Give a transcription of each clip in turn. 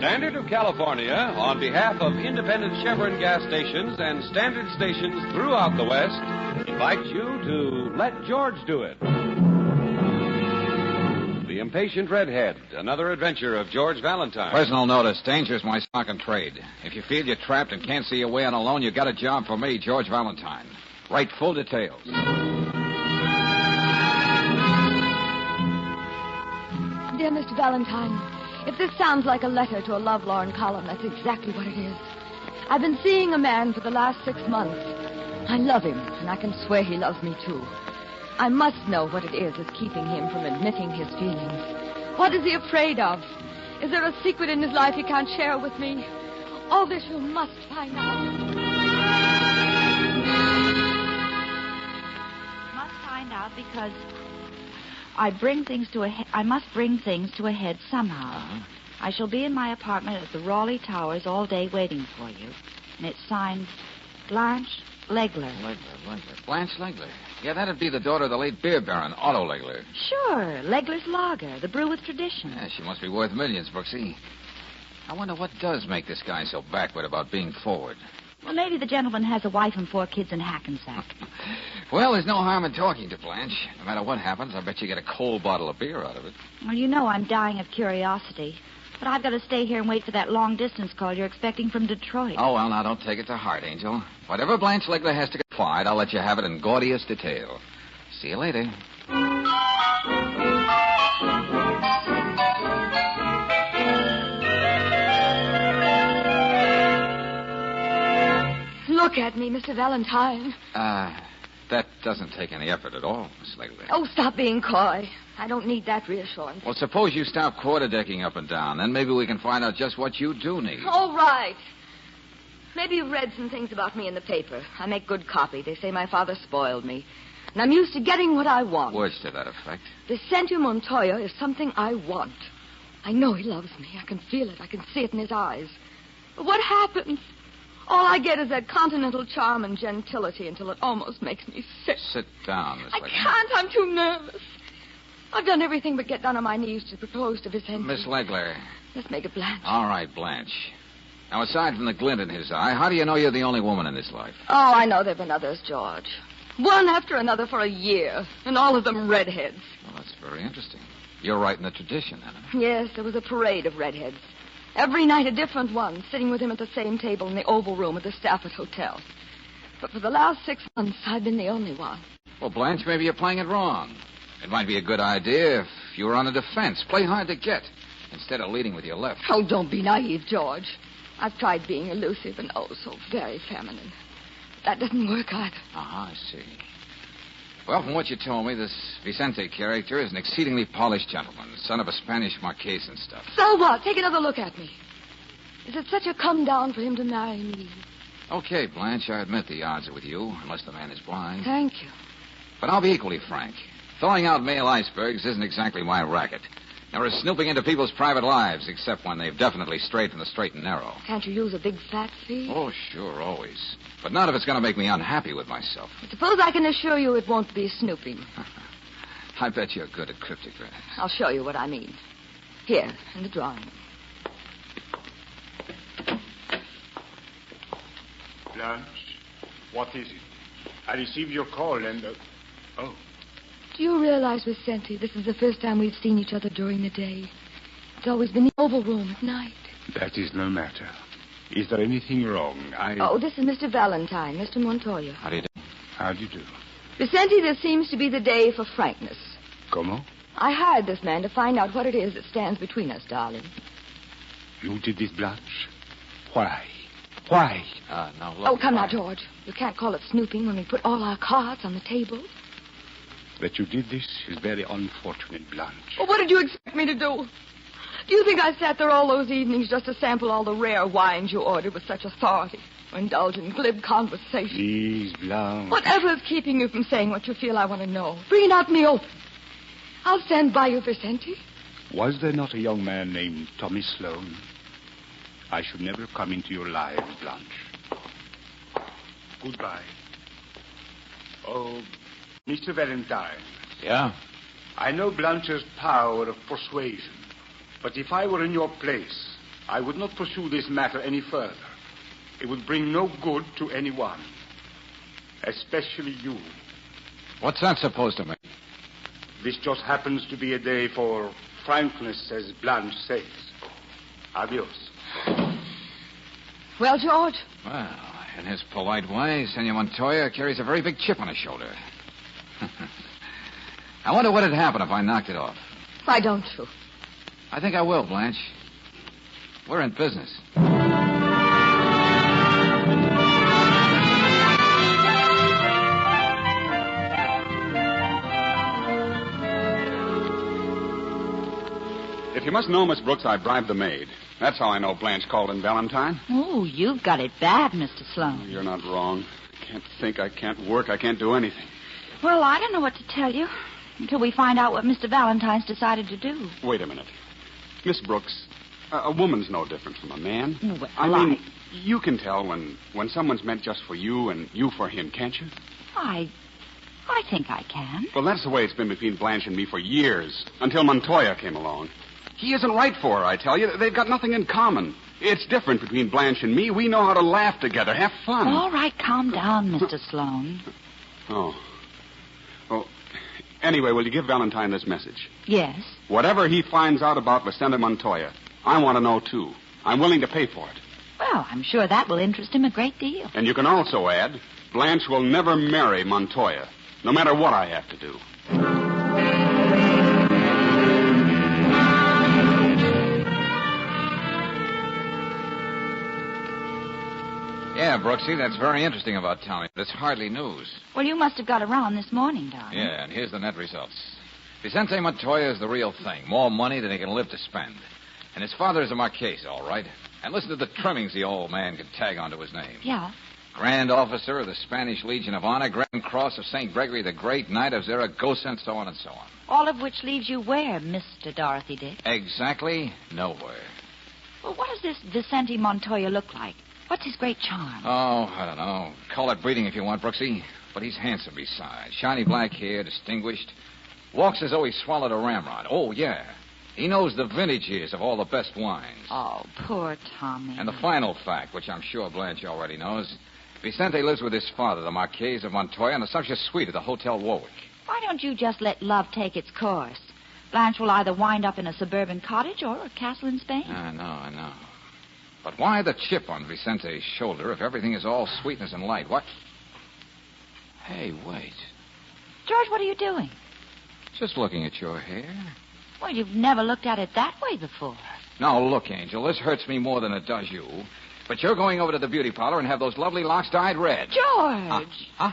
Standard of California, on behalf of independent Chevron gas stations and standard stations throughout the West, invites you to Let George Do It. The Impatient Redhead, another adventure of George Valentine. Personal notice, danger's my stock and trade. If you feel you're trapped and can't see your way on alone, you got a job for me, George Valentine. Write full details. Dear Mr. Valentine, if this sounds like a letter to a lovelorn column, that's exactly what it is. I've been seeing a man for the last 6 months. I love him, and I can swear he loves me, too. I must know what it is that's keeping him from admitting his feelings. What is he afraid of? Is there a secret in his life he can't share with me? All this you must find out. Must find out because I must bring things to a head somehow. Uh-huh. I shall be in my apartment at the Raleigh Towers all day waiting for you. And it's signed Blanche Legler. Blanche Legler. Yeah, that'd be the daughter of the late beer baron, Otto Legler. Sure, Legler's Lager, the brew with tradition. Yeah, she must be worth millions, Brooksy. I wonder what does make this guy so backward about being forward. Well, maybe the gentleman has a wife and 4 kids in Hackensack. Well, there's no harm in talking to Blanche. No matter what happens, I bet you get a cold bottle of beer out of it. Well, you know I'm dying of curiosity. But I've got to stay here and wait for that long-distance call you're expecting from Detroit. Oh, well, now, don't take it to heart, Angel. Whatever Blanche Legler has to confide, I'll let you have it in gaudiest detail. See you later. Look at me, Mr. Valentine. That doesn't take any effort at all, Miss Legler. Oh, stop being coy. I don't need that reassurance. Well, suppose you stop quarter-decking up and down. Then maybe we can find out just what you do need. All right. Maybe you've read some things about me in the paper. I make good copy. They say my father spoiled me. And I'm used to getting what I want. Words to that effect. Vicente Montoya is something I want. I know he loves me. I can feel it. I can see it in his eyes. But what happens? All I get is that continental charm and gentility until it almost makes me sick. Sit down, Miss Legler. I can't. I'm too nervous. I've done everything but get down on my knees to propose to Vicente. Miss Legler. Let's make it Blanche. All right, Blanche. Now, aside from the glint in his eye, how do you know you're the only woman in his life? Oh, I know there have been others, George. One after another for a year, and all of them redheads. Well, that's very interesting. You're right in the tradition, then. Yes, there was a parade of redheads. Every night a different one, sitting with him at the same table in the Oval Room at the Stafford Hotel. But for the last 6 months, I've been the only one. Well, Blanche, maybe you're playing it wrong. It might be a good idea if you were on a defense. Play hard to get, instead of leading with your left. Oh, don't be naive, George. I've tried being elusive and oh, so very feminine. That doesn't work either. I see. Well, from what you told me, this Vicente character is an exceedingly polished gentleman, son of a Spanish marquess and stuff. So what? Take another look at me. Is it such a come down for him to marry me? Okay, Blanche, I admit the odds are with you, unless the man is blind. Thank you. But I'll be equally frank. Throwing out male icebergs isn't exactly my racket. Nor is snooping into people's private lives, except when they've definitely strayed from the straight and narrow. Can't you use a big fat fee? Oh, sure, always. But not if it's going to make me unhappy with myself. I suppose I can assure you it won't be snooping. I bet you're good at cryptograms. I'll show you what I mean. Here, in the drawing room. Blanche, what is it? I received your call and... Oh. Do you realize, Vicente, this is the first time we've seen each other during the day? It's always been the Oval Room at night. That is no matter. Is there anything wrong? Oh, this is Mr. Valentine, Mr. Montoya. How do you do? How do you do? Vicente, this seems to be the day for frankness. Como? I hired this man to find out what it is that stands between us, darling. You did this, Blanche? Why? Why? Now, look... Oh, come now, George. You can't call it snooping when we put all our cards on the table. That you did this is very unfortunate, Blanche. Well, what did you expect me to do? Do you think I sat there all those evenings just to sample all the rare wines you ordered with such authority? Or indulge in glib conversation? Please, Blanche. Whatever is keeping you from saying what you feel I want to know, bring it out in the open. I'll stand by you, Vicente. Was there not a young man named Tommy Sloan? I should never come into your lives, Blanche. Goodbye. Oh, Mr. Valentine. Yeah? I know Blanche's power of persuasion, but if I were in your place, I would not pursue this matter any further. It would bring no good to anyone, especially you. What's that supposed to mean? This just happens to be a day for frankness, as Blanche says. Adios. Well, George? Well, in his polite way, Senor Montoya carries a very big chip on his shoulder. I wonder what would happen if I knocked it off. Why don't you? I think I will, Blanche. We're in business. If you must know, Miss Brooks, I bribed the maid. That's how I know Blanche called in Valentine. Oh, you've got it bad, Mr. Sloan. You're not wrong. I can't think, I can't work, I can't do anything. Well, I don't know what to tell you until we find out what Mr. Valentine's decided to do. Wait a minute. Miss Brooks, a woman's no different from a man. Well, I mean, you can tell when someone's meant just for you and you for him, can't you? I think I can. Well, that's the way it's been between Blanche and me for years, until Montoya came along. He isn't right for her, I tell you. They've got nothing in common. It's different between Blanche and me. We know how to laugh together, have fun. All right, calm down, Mr. Sloan. Oh. Well, anyway, will you give Valentine this message? Yes. Whatever he finds out about Vicente Montoya, I want to know, too. I'm willing to pay for it. Well, I'm sure that will interest him a great deal. And you can also add, Blanche will never marry Montoya, no matter what I have to do. Yeah, Brooksy, that's very interesting about Tommy, but it's hardly news. Well, you must have got around this morning, darling. Yeah, and here's the net results. Vicente Montoya is the real thing. More money than he can live to spend. And his father is a Marquez, all right. And listen to the trimmings the old man can tag onto his name. Yeah. Grand Officer of the Spanish Legion of Honor, Grand Cross of St. Gregory the Great, Knight of Zaragoza, and so on and so on. All of which leaves you where, Mr. Dorothy Dick? Exactly nowhere. Well, what does this Vicente Montoya look like? What's his great charm? Oh, I don't know. Call it breeding if you want, Brooksy. But he's handsome besides. Shiny black hair, distinguished. Walks as though he swallowed a ramrod. Oh, yeah. He knows the vintage years of all the best wines. Oh, poor Tommy. And the final fact, which I'm sure Blanche already knows, Vicente lives with his father, the Marquez of Montoya, in a sumptuous suite at the Hotel Warwick. Why don't you just let love take its course? Blanche will either wind up in a suburban cottage or a castle in Spain. I know. But why the chip on Vicente's shoulder if everything is all sweetness and light? What? Hey, wait. George, what are you doing? Just looking at your hair. Well, you've never looked at it that way before. Now, look, Angel, this hurts me more than it does you. But you're going over to the beauty parlor and have those lovely locks dyed red. George! Huh?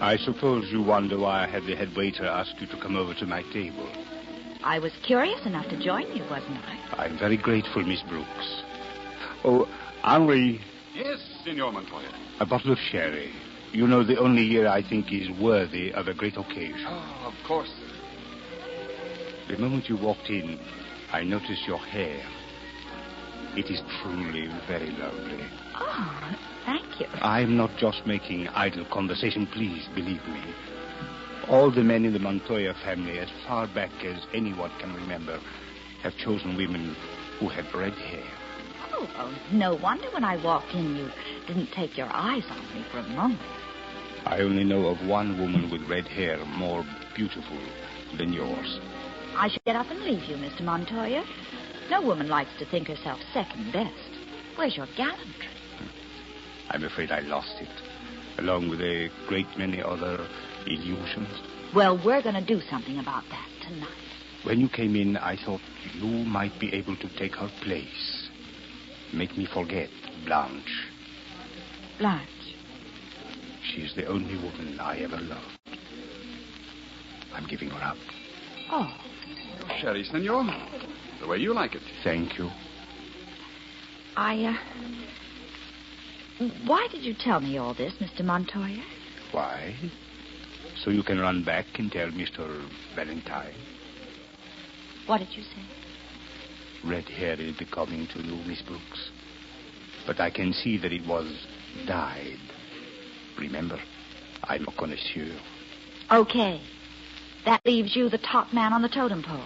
I suppose you wonder why I had the head waiter ask you to come over to my table. I was curious enough to join you, wasn't I? I'm very grateful, Miss Brooks. Oh, Henri, Yes, Senor Montoya. a bottle of sherry. You know, the only year I think is worthy of a great occasion. Oh, of course. The moment you walked in, I noticed your hair. It is truly very lovely. Oh, thank you. I'm not just making idle conversation, please believe me. All the men in the Montoya family, as far back as anyone can remember, have chosen women who have red hair. Oh, well, no wonder when I walked in you didn't take your eyes off me for a moment. I only know of one woman with red hair more beautiful than yours. I should get up and leave you, Mr. Montoya. No woman likes to think herself second best. Where's your gallantry? I'm afraid I lost it, along with a great many other illusions. Well, we're going to do something about that tonight. When you came in, I thought you might be able to take her place. Make me forget Blanche. Blanche. She's the only woman I ever loved. I'm giving her up. Oh. Sherry, senor. The way you like it. Thank you. Why did you tell me all this, Mr. Montoya? Why? So you can run back and tell Mr. Valentine. What did you say? Red hair is becoming to you, Miss Brooks. But I can see that it was dyed. Remember, I'm a connoisseur. Okay. That leaves you the top man on the totem pole.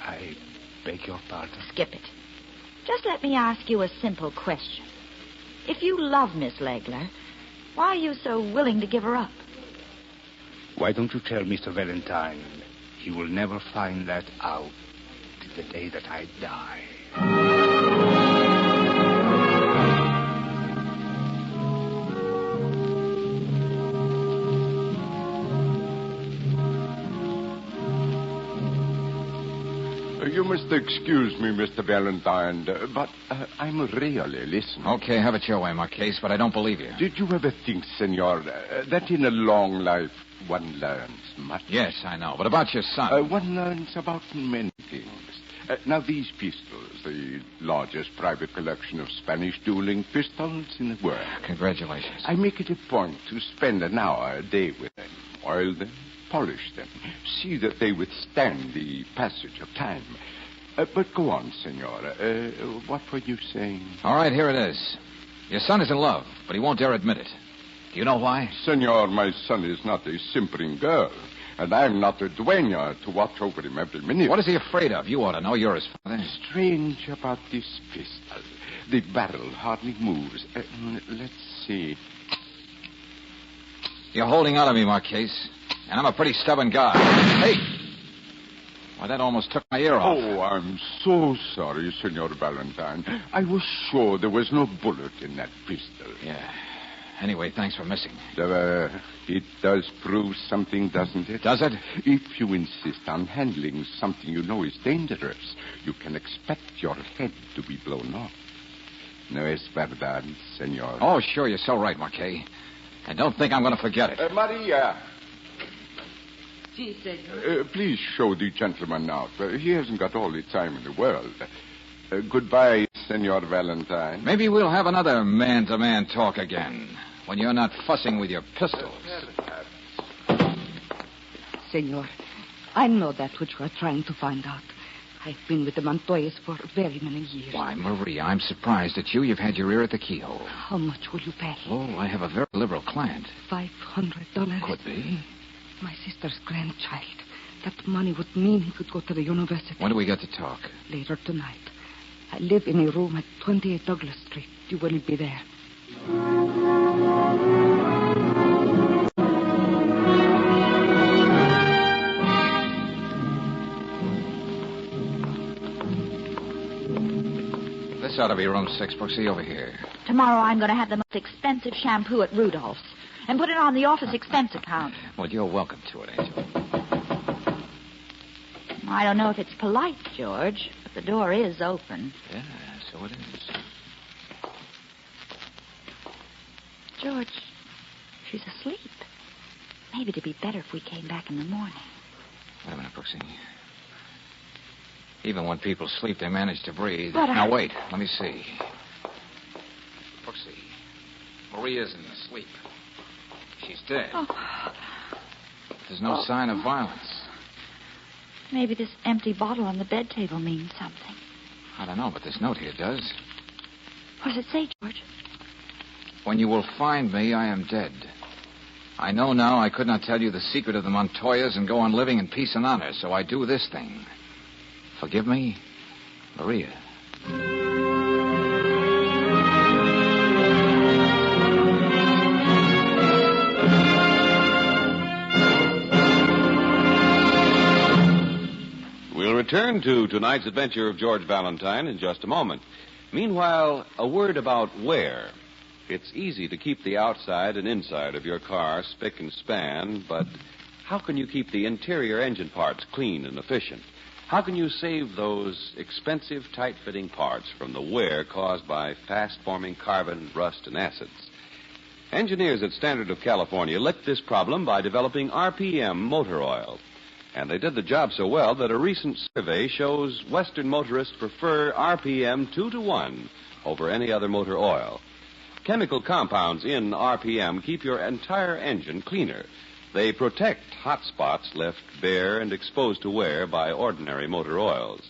I beg your pardon. Skip it. Just let me ask you a simple question. If you love Miss Legler, why are you so willing to give her up? Why don't you tell Mr. Valentine he will never find that out till the day that I die? You must excuse me, Mr. Valentine, but I'm really listening. Okay, have it your way, Marquise, but I don't believe you. Did you ever think, senor, that in a long life one learns much? Yes, I know, but about your son. One learns about many things. Now, these pistols, the largest private collection of Spanish dueling pistols in the world. Congratulations. I make it a point to spend an hour a day with them, oil them, polish them, see that they withstand the passage of time. But go on, senor. What were you saying? All right, here it is. Your son is in love, but he won't dare admit it. Do you know why? Senor, my son is not a simpering girl, and I'm not a dueña to watch over him every minute. What is he afraid of? You ought to know. You're his father. Strange about this pistol. The barrel hardly moves. Let's see. You're holding out on me, Marquise, and I'm a pretty stubborn guy. Hey! Why, that almost took my ear off. Oh, I'm so sorry, Senor Valentine. I was sure there was no bullet in that pistol. Yeah. Anyway, thanks for missing. It does prove something, doesn't it? Does it? If you insist on handling something you know is dangerous, you can expect your head to be blown off. No es verdad, senor. Oh, sure, you're so right, Marquis. And don't think I'm going to forget it. Maria. Si, senor. Please show the gentleman out. He hasn't got all the time in the world. Goodbye, Senor Valentine. Maybe we'll have another man-to-man talk again, when you're not fussing with your pistols. Senor, I know that which you are trying to find out. I've been with the Montoyas for very many years. Why, Maria, I'm surprised at you. You've had your ear at the keyhole. How much will you pay? Oh, I have a very liberal client. $500. Could be. My sister's grandchild. That money would mean he could go to the university. When do we get to talk? Later tonight. I live in a room at 28 Douglas Street. You will be there. This ought to be room 6, Brooksy, over here. Tomorrow I'm going to have the most expensive shampoo at Rudolph's and put it on the office expense account. Well, you're welcome to it, Angel. I don't know if it's polite, George, but the door is open. Yeah, so it is. George, she's asleep. Maybe it'd be better if we came back in the morning. Wait a minute, Brooksy. Even when people sleep, they manage to breathe. But Now, wait. Let me see. Brooksy, Maria's asleep. She's dead. Oh. There's no sign of violence. Maybe this empty bottle on the bed table means something. I don't know, but this note here does. What does it say, George? When you will find me, I am dead. I know now I could not tell you the secret of the Montoyas and go on living in peace and honor, so I do this thing. Forgive me, Maria. We'll return to tonight's adventure of George Valentine in just a moment. Meanwhile, a word about wear. It's easy to keep the outside and inside of your car spick and span, but how can you keep the interior engine parts clean and efficient? How can you save those expensive, tight-fitting parts from the wear caused by fast-forming carbon, rust, and acids? Engineers at Standard of California licked this problem by developing RPM motor oil. And they did the job so well that a recent survey shows Western motorists prefer RPM 2-to-1 over any other motor oil. Chemical compounds in RPM keep your entire engine cleaner. They protect hot spots left bare and exposed to wear by ordinary motor oils.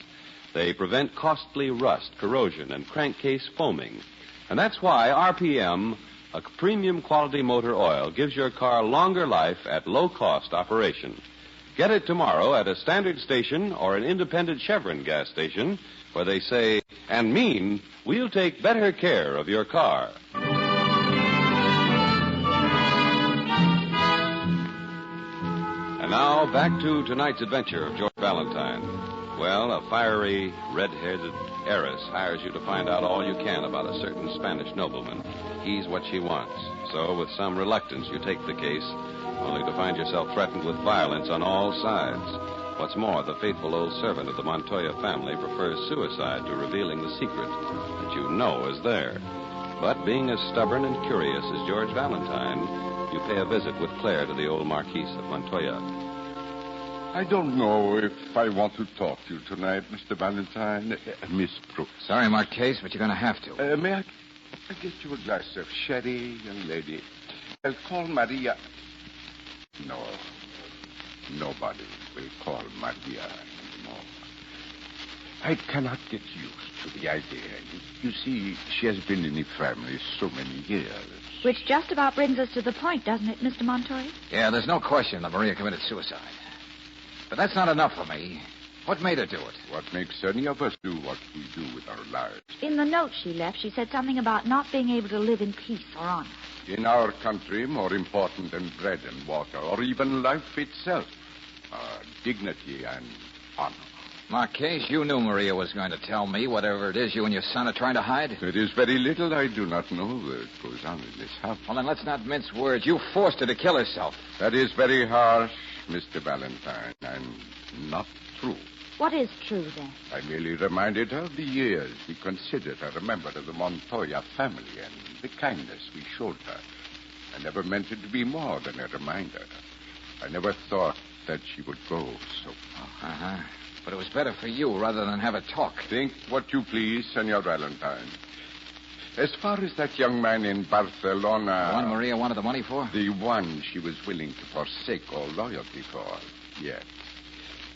They prevent costly rust, corrosion, and crankcase foaming. And that's why RPM, a premium quality motor oil, gives your car longer life at low-cost operation. Get it tomorrow at a standard station or an independent Chevron gas station where they say and mean, we'll take better care of your car. And now, back to tonight's adventure of George Valentine. Well, a fiery, red-headed heiress hires you to find out all you can about a certain Spanish nobleman. He's what she wants. So, with some reluctance, you take the case, only to find yourself threatened with violence on all sides. What's more, the faithful old servant of the Montoya family prefers suicide to revealing the secret that you know is there. But being as stubborn and curious as George Valentine, you pay a visit with Claire to the old Marquise of Montoya. I don't know if I want to talk to you tonight, Mr. Valentine. Miss Brooks. Sorry, Marquise, but you're going to have to. May I get you a glass of sherry, young lady? I'll call Maria. No, nobody will call Maria anymore. I cannot get used to the idea. You see, she has been in the family so many years. Which just about brings us to the point, doesn't it, Mr. Montoya? Yeah, there's no question that Maria committed suicide. But that's not enough for me. What made her do it? What makes any of us do what we do with our lives? In the note she left, she said something about not being able to live in peace or honor. In our country, more important than bread and water, or even life itself, are dignity and honor. Marquise, you knew Maria was going to tell me whatever it is you and your son are trying to hide. There is very little I do not know that goes on in this house. Well, then let's not mince words. You forced her to kill herself. That is very harsh, Mr. Valentine, and not true. What is true, then? I merely reminded her of the years we considered her a member of the Montoya family and the kindness we showed her. I never meant it to be more than a reminder. I never thought that she would go so far. Uh-huh. But it was better for you rather than have a talk. Think what you please, Senor Valentine. As far as that young man in Barcelona... The one Maria wanted the money for? The one she was willing to forsake all loyalty for, yes.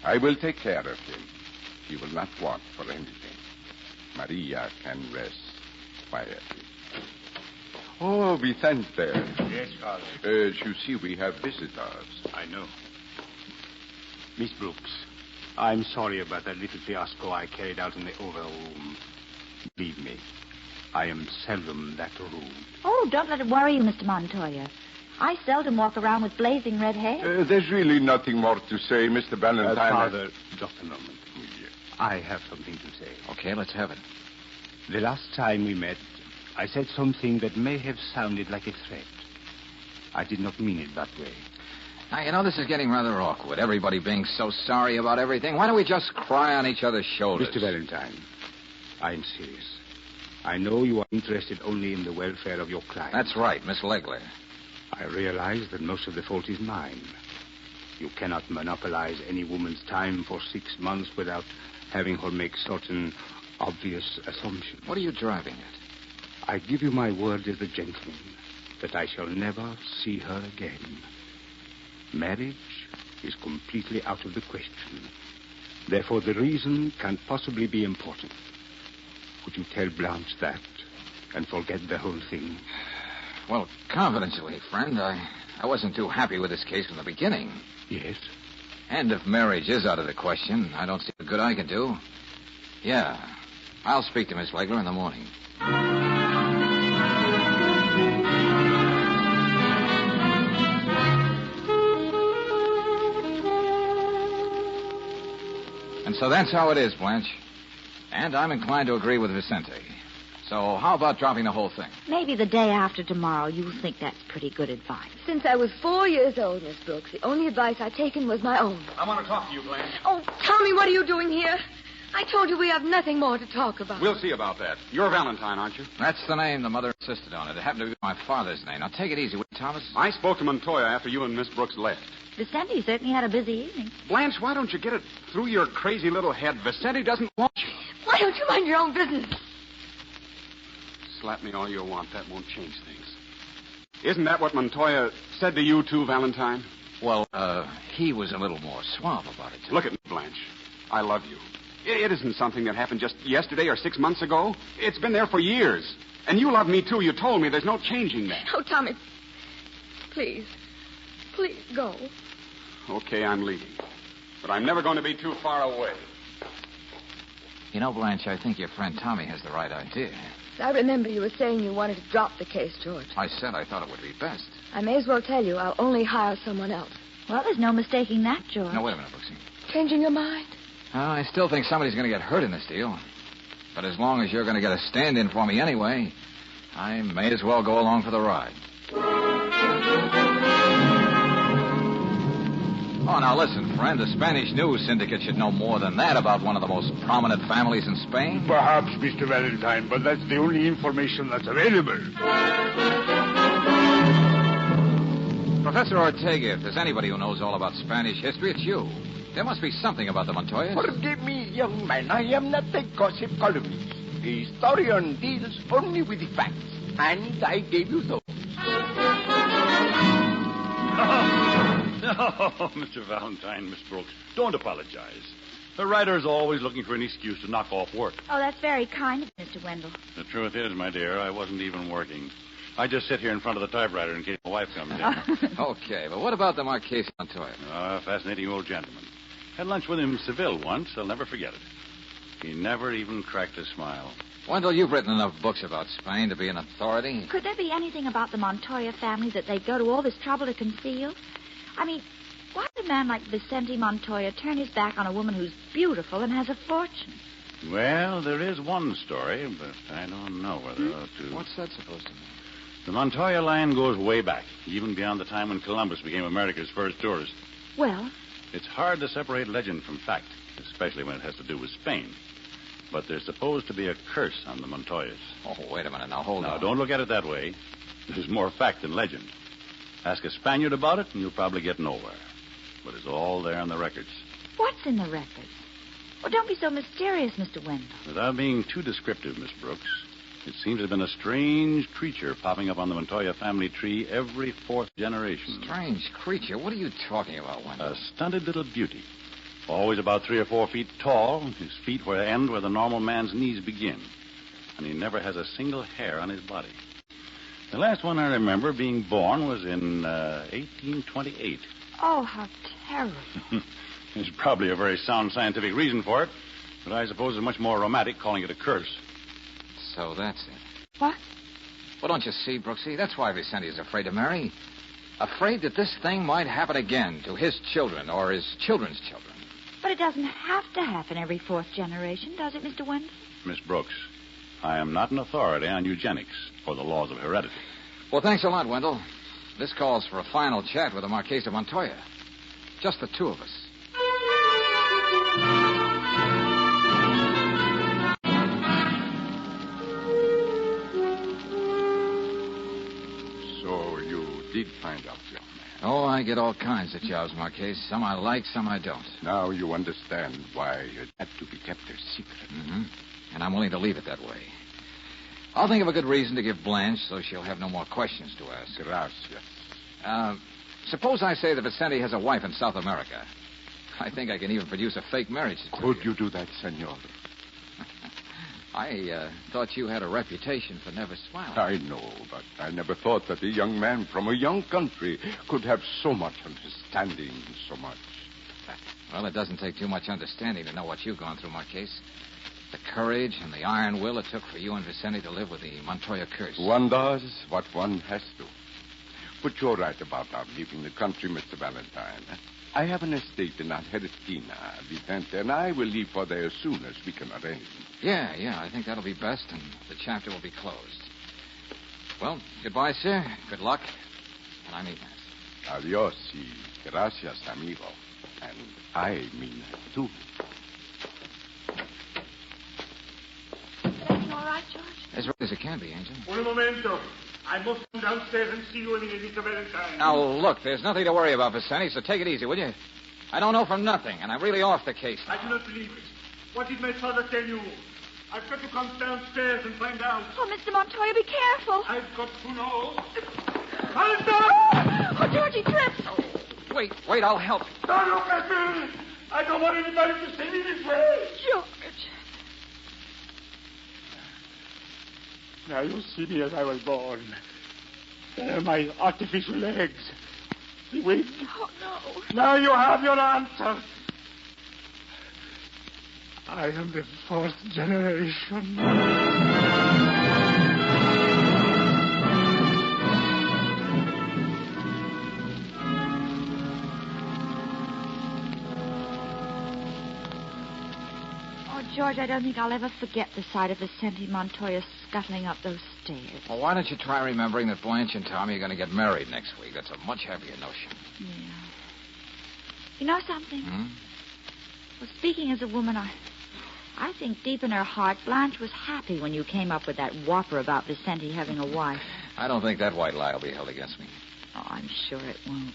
I will take care of him. He will not want for anything. Maria can rest quietly. Oh, Vicente. Yes, Father. You see, we have visitors. I know. Miss Brooks, I'm sorry about that little fiasco I carried out in the Oval Room. Believe me, I am seldom that rude. Oh, don't let it worry you, Mr. Montoya. I seldom walk around with blazing red hair. There's really nothing more to say, Mr. Valentine. Father, just a moment. I have something to say. Okay, let's have it. The last time we met, I said something that may have sounded like a threat. I did not mean it that way. Now, you know, this is getting rather awkward. Everybody being so sorry about everything. Why don't we just cry on each other's shoulders? Mr. Valentine, I'm serious. I know you are interested only in the welfare of your client. That's right, Miss Legler. I realize that most of the fault is mine. You cannot monopolize any woman's time for 6 months without having her make certain obvious assumptions. What are you driving at? I give you my word as a gentleman that I shall never see her again. Marriage is completely out of the question. Therefore, the reason can't possibly be important. Would you tell Blanche that and forget the whole thing? Well, confidentially, friend, I wasn't too happy with this case from the beginning. Yes? And if marriage is out of the question, I don't see what good I can do. Yeah, I'll speak to Miss Legler in the morning. And so that's how it is, Blanche. And I'm inclined to agree with Vicente. So how about dropping the whole thing? Maybe the day after tomorrow. You think that's pretty good advice. Since I was 4 years old, Miss Brooks, the only advice I've taken was my own. I want to talk to you, Blanche. Oh, tell me, what are you doing here? I told you we have nothing more to talk about. We'll see about that. You're Valentine, aren't you? That's the name the mother insisted on. It happened to be my father's name. Now, take it easy, will you, Thomas? I spoke to Montoya after you and Miss Brooks left. Vicente certainly had a busy evening. Blanche, why don't you get it through your crazy little head? Vicente doesn't want you. Why don't you mind your own business? Slap me all you want. That won't change things. Isn't that what Montoya said to you, too, Valentine? Well, he was a little more suave about it, too. Look at me, Blanche. I love you. It isn't something that happened just yesterday or 6 months ago. It's been there for years. And you love me, too. You told me there's no changing that. Oh, Tommy, please. Please go. Okay, I'm leaving. But I'm never going to be too far away. You know, Blanche, I think your friend Tommy has the right idea. I remember you were saying you wanted to drop the case, George. I said I thought it would be best. I may as well tell you I'll only hire someone else. Well, there's no mistaking that, George. Now, wait a minute, Brooksy. Changing your mind? I still think somebody's going to get hurt in this deal. But as long as you're going to get a stand-in for me anyway, I may as well go along for the ride. Oh, now listen, friend. The Spanish news syndicate should know more than that about one of the most prominent families in Spain. Perhaps, Mr. Valentine, but that's the only information that's available. Professor Ortega, if there's anybody who knows all about Spanish history, it's you. There must be something about the Montoyas. Forgive me, young man. I am not a gossip columnist. A historian deals only with the facts, and I gave you those. No, Mr. Valentine, Miss Brooks, don't apologize. The writer's always looking for an excuse to knock off work. Oh, that's very kind of Mr. Wendell. The truth is, my dear, I wasn't even working. I just sit here in front of the typewriter in case my wife comes in. Okay, but what about the Marquis Montoya? Fascinating old gentleman. Had lunch with him in Seville once. I'll never forget it. He never even cracked a smile. Wendell, you've written enough books about Spain to be an authority. Could there be anything about the Montoya family that they'd go to all this trouble to conceal? I mean, why would a man like Vicente Montoya turn his back on a woman who's beautiful and has a fortune? Well, there is one story, but I don't know whether I ought to... What's that supposed to mean? The Montoya line goes way back, even beyond the time when Columbus became America's first tourist. Well? It's hard to separate legend from fact, especially when it has to do with Spain. But there's supposed to be a curse on the Montoyas. Oh, wait a minute. Now, hold on. Now, don't look at it that way. There's more fact than legend. Ask a Spaniard about it, and you'll probably get nowhere. But it's all there in the records. What's in the records? Well, don't be so mysterious, Mr. Wendell. Without being too descriptive, Miss Brooks, it seems there's been a strange creature popping up on the Montoya family tree every fourth generation. Strange creature? What are you talking about, Wendell? A stunted little beauty. Always about 3 or 4 feet tall. His feet end where the normal man's knees begin. And he never has a single hair on his body. The last one I remember being born was in 1828. Oh, how terrible. There's probably a very sound scientific reason for it, but I suppose it's much more romantic calling it a curse. So that's it. What? Well, don't you see, Brooksy? That's why Vicente is afraid to marry. Afraid that this thing might happen again to his children or his children's children. But it doesn't have to happen every fourth generation, does it, Mr. Wendell? Miss Brooks, I am not an authority on eugenics or the laws of heredity. Well, thanks a lot, Wendell. This calls for a final chat with the Marquis of Montoya. Just the two of us. So you did find out, young man. Oh, I get all kinds of jobs, Marquis. Some I like, some I don't. Now you understand why it had to be kept a secret. Mm-hmm. And I'm willing to leave it that way. I'll think of a good reason to give Blanche so she'll have no more questions to ask. Gracias. Suppose I say that Vicente has a wife in South America. I think I can even produce a fake marriage certificate. Could you do that, senor? I thought you had a reputation for never smiling. I know, but I never thought that a young man from a young country could have so much understanding, so much. Well, it doesn't take too much understanding to know what you've gone through, Marquis. The courage and the iron will it took for you and Vicente to live with the Montoya curse. One does what one has to. But you're right about our leaving the country, Mr. Valentine. I have an estate in Argentina, Vicente, and I will leave for there as soon as we can arrange. Yeah, I think that'll be best, and the chapter will be closed. Well, goodbye, sir. Good luck. And I mean that. Adios y gracias, amigo. And I mean that, too. Everything all right, George? As right as it can be, Angel. Un momento. I must come downstairs and see you in Mr. Valentine. Now, look, there's nothing to worry about, Vicente, so take it easy, will you? I don't know from nothing, and I'm really off the case now. I do not believe it. What did my father tell you? I've got to come downstairs and find out. Oh, Mr. Montoya, be careful. I've got to know. Valentine! Oh, George, he tripped. Wait, I'll help. Don't look at me. I don't want anybody to see me this way. George. Now you see me as I was born. There are my artificial legs. The wig. Oh, no. Now you have your answer. I am the fourth generation. George, I don't think I'll ever forget the sight of Vicente Montoya scuttling up those stairs. Well, why don't you try remembering that Blanche and Tommy are going to get married next week? That's a much heavier notion. Yeah. You know something? Well, speaking as a woman, I think deep in her heart, Blanche was happy when you came up with that whopper about Vicente having a wife. I don't think that white lie will be held against me. Oh, I'm sure it won't.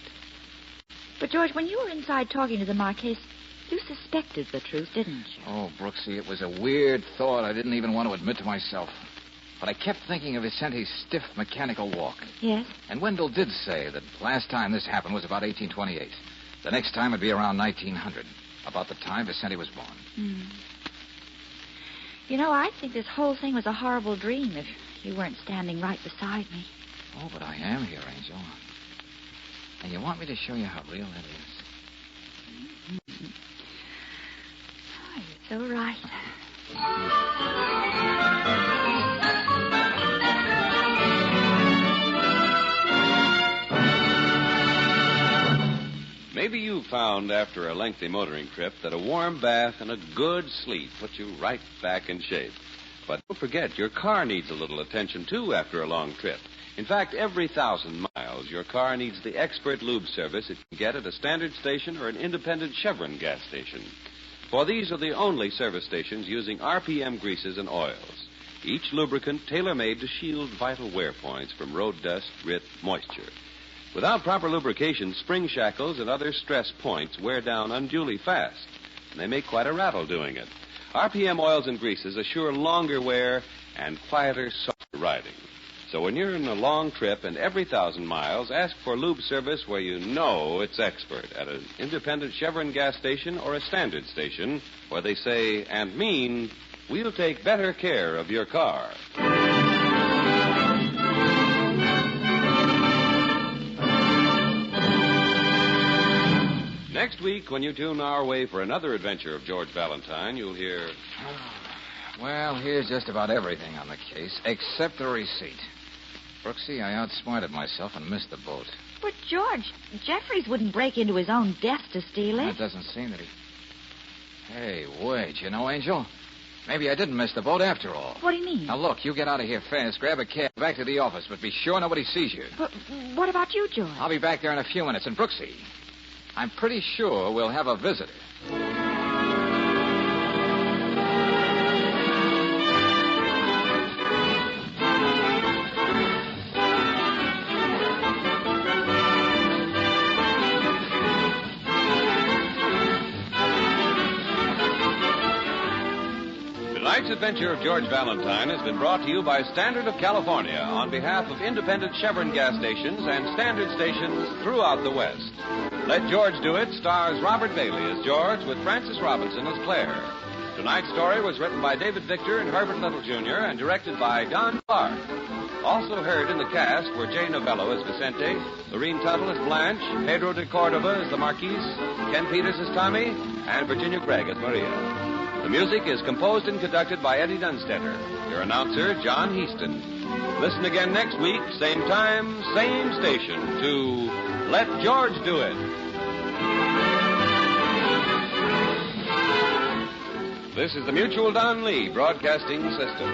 But, George, when you were inside talking to the Marquise, you suspected the truth, didn't you? Oh, Brooksy, it was a weird thought I didn't even want to admit to myself. But I kept thinking of Vicente's stiff mechanical walk. Yes? And Wendell did say that last time this happened was about 1828. The next time would be around 1900, about the time Vicente was born. You know, I think this whole thing was a horrible dream if you weren't standing right beside me. Oh, but I am here, Angel. And you want me to show you how real that is? Oh, you're so right. Maybe you found after a lengthy motoring trip that a warm bath and a good sleep put you right back in shape. But don't forget, your car needs a little attention, too, after a long trip. In fact, every 1,000 miles, your car needs the expert lube service it can get at a standard station or an independent Chevron gas station. For these are the only service stations using RPM greases and oils. Each lubricant tailor-made to shield vital wear points from road dust, grit, moisture. Without proper lubrication, spring shackles and other stress points wear down unduly fast, and they make quite a rattle doing it. RPM oils and greases assure longer wear and quieter, softer riding. So when you're in a long trip and every 1,000 miles, ask for lube service where you know it's expert, at an independent Chevron gas station or a standard station, where they say and mean, we'll take better care of your car. Next week, when you tune our way for another adventure of George Valentine, you'll hear... Well, here's just about everything on the case, except the receipt. Brooksy, I outsmarted myself and missed the boat. But, George, Jeffries wouldn't break into his own desk to steal it. It doesn't seem that he... Hey, wait, you know, Angel? Maybe I didn't miss the boat after all. What do you mean? Now, look, you get out of here fast, grab a cab, back to the office, but be sure nobody sees you. But what about you, George? I'll be back there in a few minutes. And, Brooksy, I'm pretty sure we'll have a visitor. Tonight's adventure of George Valentine has been brought to you by Standard of California on behalf of independent Chevron gas stations and standard stations throughout the West. Let George Do It stars Robert Bailey as George with Francis Robinson as Claire. Tonight's story was written by David Victor and Herbert Little, Jr. and directed by Don Clark. Also heard in the cast were Jay Novello as Vicente, Lorene Tuttle as Blanche, Pedro de Cordova as the Marquise, Ken Peters as Tommy, and Virginia Gregg as Maria. The music is composed and conducted by Eddie Dunstetter. Your announcer, John Heaston. Listen again next week, same time, same station, to Let George Do It. This is the Mutual Don Lee Broadcasting System.